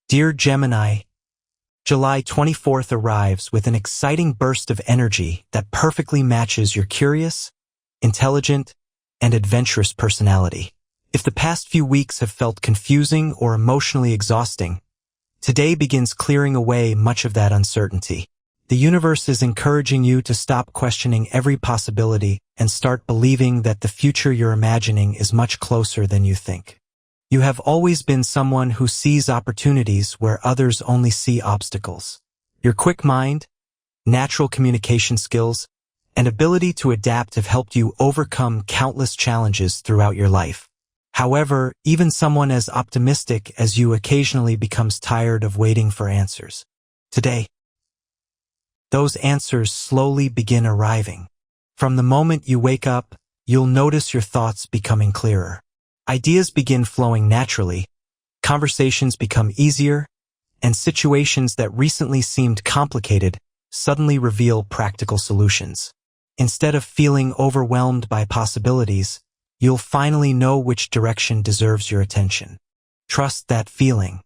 Dear Gemini, July 24th arrives with an exciting burst of energy that perfectly matches your curious, intelligent, and adventurous personality. If the past few weeks have felt confusing or emotionally exhausting, today begins clearing away much of that uncertainty. The universe is encouraging you to stop questioning every possibility and start believing that the future you're imagining is much closer than you think. You have always been someone who sees opportunities where others only see obstacles. Your quick mind, natural communication skills, and ability to adapt have helped you overcome countless challenges throughout your life. However, even someone as optimistic as you occasionally becomes tired of waiting for answers. Today, those answers slowly begin arriving. From the moment you wake up, you'll notice your thoughts becoming clearer. Ideas begin flowing naturally, conversations become easier, and situations that recently seemed complicated suddenly reveal practical solutions. Instead of feeling overwhelmed by possibilities, you'll finally know which direction deserves your attention. Trust that feeling.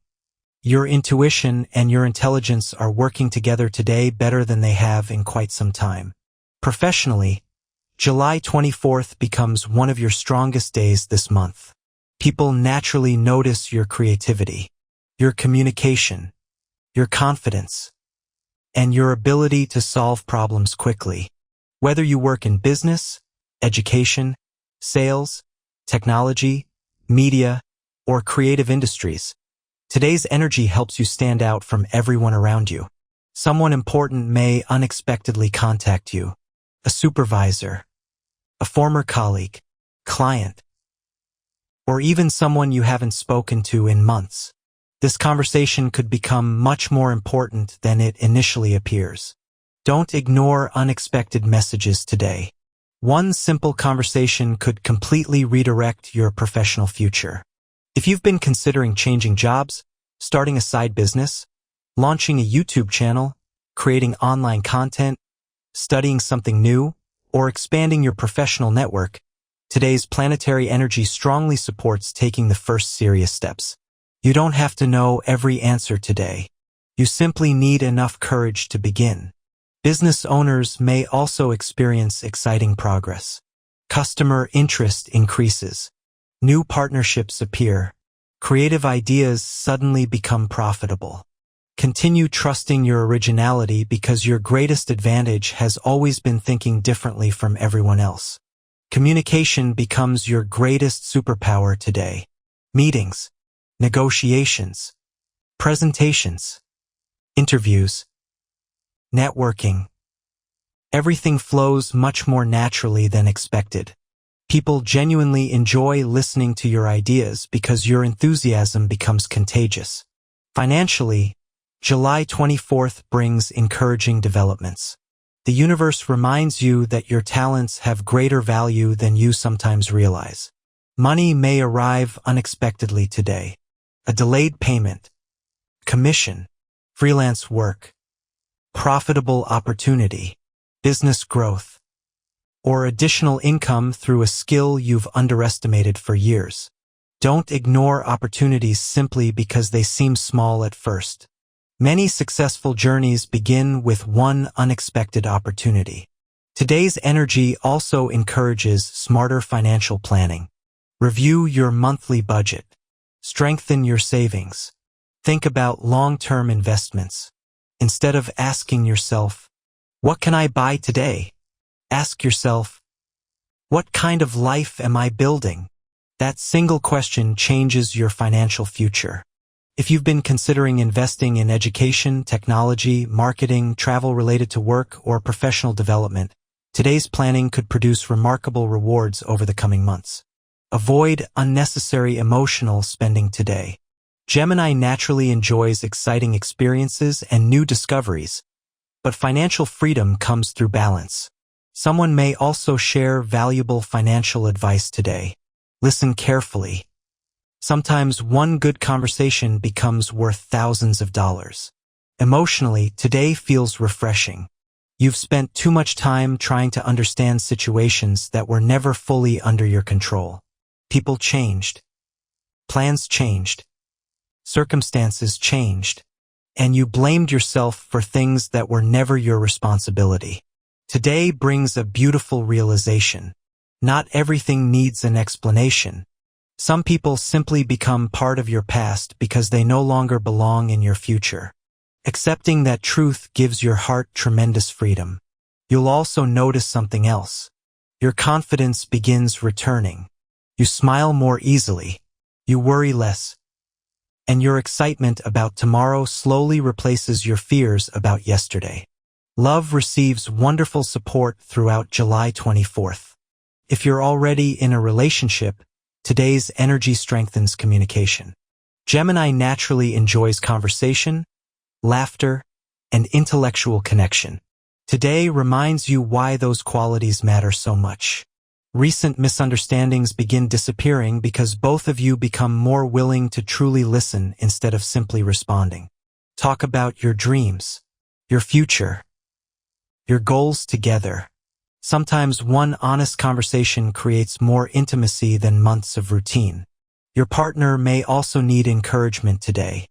Your intuition and your intelligence are working together today better than they have in quite some time. Professionally, July 24th becomes one of your strongest days this month. People naturally notice your creativity, your communication, your confidence, and your ability to solve problems quickly. Whether you work in business, education, sales, technology, media, or creative industries, today's energy helps you stand out from everyone around you. Someone important may unexpectedly contact you, a supervisor, a former colleague, client, or even someone you haven't spoken to in months. This conversation could become much more important than it initially appears. Don't ignore unexpected messages today. One simple conversation could completely redirect your professional future. If you've been considering changing jobs, starting a side business, launching a YouTube channel, creating online content, studying something new, or expanding your professional network, today's planetary energy strongly supports taking the first serious steps. You don't have to know every answer today. You simply need enough courage to begin. Business owners may also experience exciting progress. Customer interest increases. New partnerships appear. Creative ideas suddenly become profitable. Continue trusting your originality because your greatest advantage has always been thinking differently from everyone else. Communication becomes your greatest superpower today. Meetings, negotiations, presentations, interviews, networking. Everything flows much more naturally than expected. People genuinely enjoy listening to your ideas because your enthusiasm becomes contagious. Financially, July 24th brings encouraging developments. The universe reminds you that your talents have greater value than you sometimes realize. Money may arrive unexpectedly today. A delayed payment, commission, freelance work, profitable opportunity, business growth, or additional income through a skill you've underestimated for years. Don't ignore opportunities simply because they seem small at first. Many successful journeys begin with one unexpected opportunity. Today's energy also encourages smarter financial planning. Review your monthly budget. Strengthen your savings. Think about long-term investments. Instead of asking yourself, "What can I buy today?" ask yourself, "What kind of life am I building?" That single question changes your financial future. If you've been considering investing in education, technology, marketing, travel related to work, or professional development, today's planning could produce remarkable rewards over the coming months. Avoid unnecessary emotional spending today. Gemini naturally enjoys exciting experiences and new discoveries, but financial freedom comes through balance. Someone may also share valuable financial advice today. Listen carefully. Sometimes one good conversation becomes worth thousands of dollars. Emotionally, today feels refreshing. You've spent too much time trying to understand situations that were never fully under your control. People changed. Plans changed. circumstances changed, and you blamed yourself for things that were never your responsibility. Today brings a beautiful realization. Not everything needs an explanation. Some people simply become part of your past because they no longer belong in your future. Accepting that truth gives your heart tremendous freedom. You'll also notice something else. Your confidence begins returning. You smile more easily. You worry less. And your excitement about tomorrow slowly replaces your fears about yesterday. Love receives wonderful support throughout July 24th. If you're already in a relationship, today's energy strengthens communication. Gemini naturally enjoys conversation, laughter, and intellectual connection. Today reminds you why those qualities matter so much. Recent misunderstandings begin disappearing because both of you become more willing to truly listen instead of simply responding. Talk about your dreams, your future, your goals together. Sometimes one honest conversation creates more intimacy than months of routine. Your partner may also need encouragement today.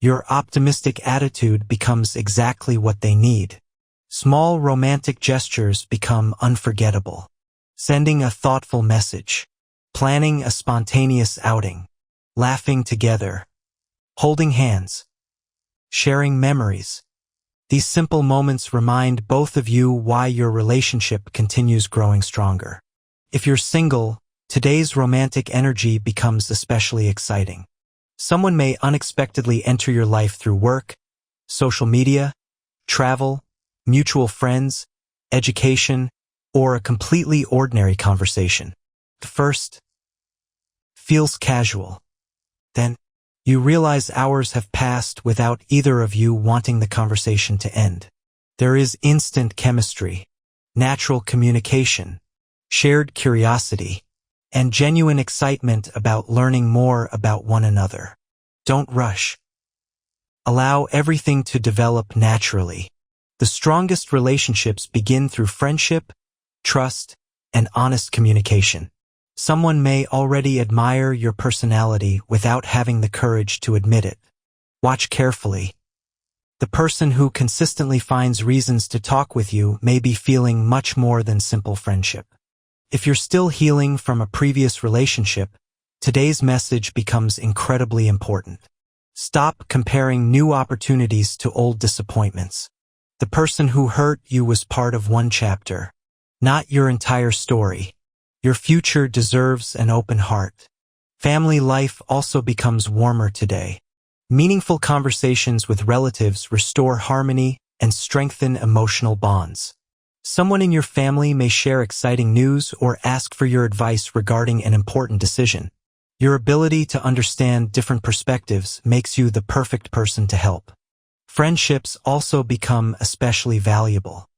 Your optimistic attitude becomes exactly what they need. Small romantic gestures become unforgettable. Sending a thoughtful message, planning a spontaneous outing, laughing together, holding hands, sharing memories. These simple moments remind both of you why your relationship continues growing stronger. If you're single, today's romantic energy becomes especially exciting. Someone may unexpectedly enter your life through work, social media, travel, mutual friends, education, or a completely ordinary conversation. First, feels casual. Then, you realize hours have passed without either of you wanting the conversation to end. There is instant chemistry, natural communication, shared curiosity, and genuine excitement about learning more about one another. Don't rush. Allow everything to develop naturally. The strongest relationships begin through friendship, trust, and honest communication. Someone may already admire your personality without having the courage to admit it. Watch carefully. The person who consistently finds reasons to talk with you may be feeling much more than simple friendship. If you're still healing from a previous relationship, today's message becomes incredibly important. Stop comparing new opportunities to old disappointments. The person who hurt you was part of one chapter, not your entire story. Your future deserves an open heart. Family life also becomes warmer today. Meaningful conversations with relatives restore harmony and strengthen emotional bonds. Someone in your family may share exciting news or ask for your advice regarding an important decision. Your ability to understand different perspectives makes you the perfect person to help. Friendships also become especially valuable.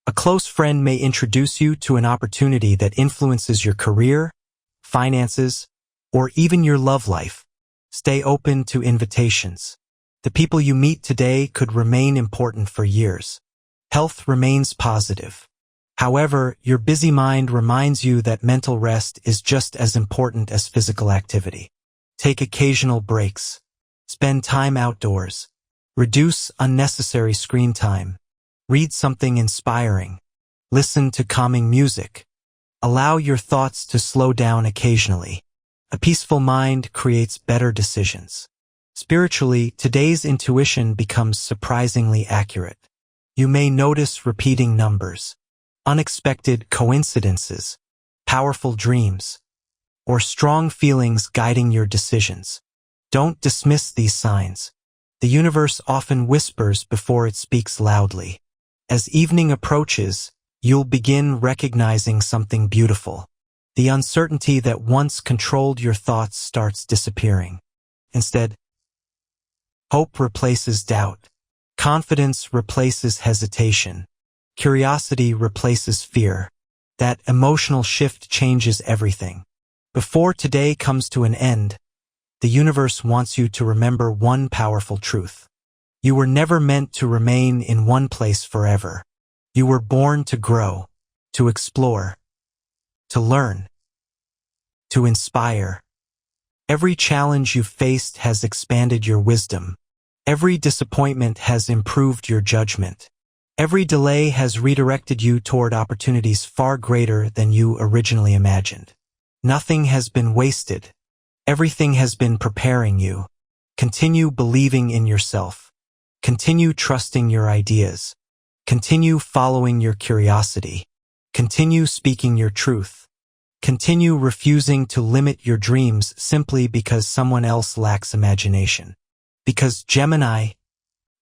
A close friend may introduce you to an opportunity that influences your career, finances, or even your love life. Stay open to invitations. The people you meet today could remain important for years. Health remains positive. However, your busy mind reminds you that mental rest is just as important as physical activity. Take occasional breaks. Spend time outdoors. Reduce unnecessary screen time. Read something inspiring. Listen to calming music. Allow your thoughts to slow down occasionally. A peaceful mind creates better decisions. Spiritually, today's intuition becomes surprisingly accurate. You may notice repeating numbers, unexpected coincidences, powerful dreams, or strong feelings guiding your decisions. Don't dismiss these signs. The universe often whispers before it speaks loudly. As evening approaches, you'll begin recognizing something beautiful. The uncertainty that once controlled your thoughts starts disappearing. Instead, hope replaces doubt. Confidence replaces hesitation. Curiosity replaces fear. That emotional shift changes everything. Before today comes to an end, the universe wants you to remember one powerful truth. You were never meant to remain in one place forever. You were born to grow, to explore, to learn, to inspire. Every challenge you've faced has expanded your wisdom. Every disappointment has improved your judgment. Every delay has redirected you toward opportunities far greater than you originally imagined. Nothing has been wasted. Everything has been preparing you. Continue believing in yourself. Continue trusting your ideas. Continue following your curiosity. Continue speaking your truth. Continue refusing to limit your dreams simply because someone else lacks imagination. Because Gemini,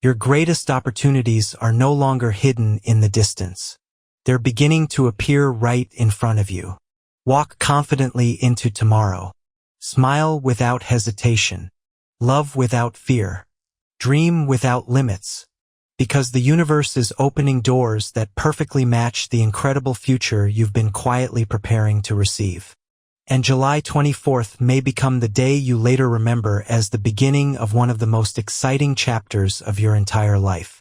your greatest opportunities are no longer hidden in the distance. They're beginning to appear right in front of you. Walk confidently into tomorrow. Smile without hesitation. Love without fear. Dream without limits. Because the universe is opening doors that perfectly match the incredible future you've been quietly preparing to receive. And July 24th may become the day you later remember as the beginning of one of the most exciting chapters of your entire life.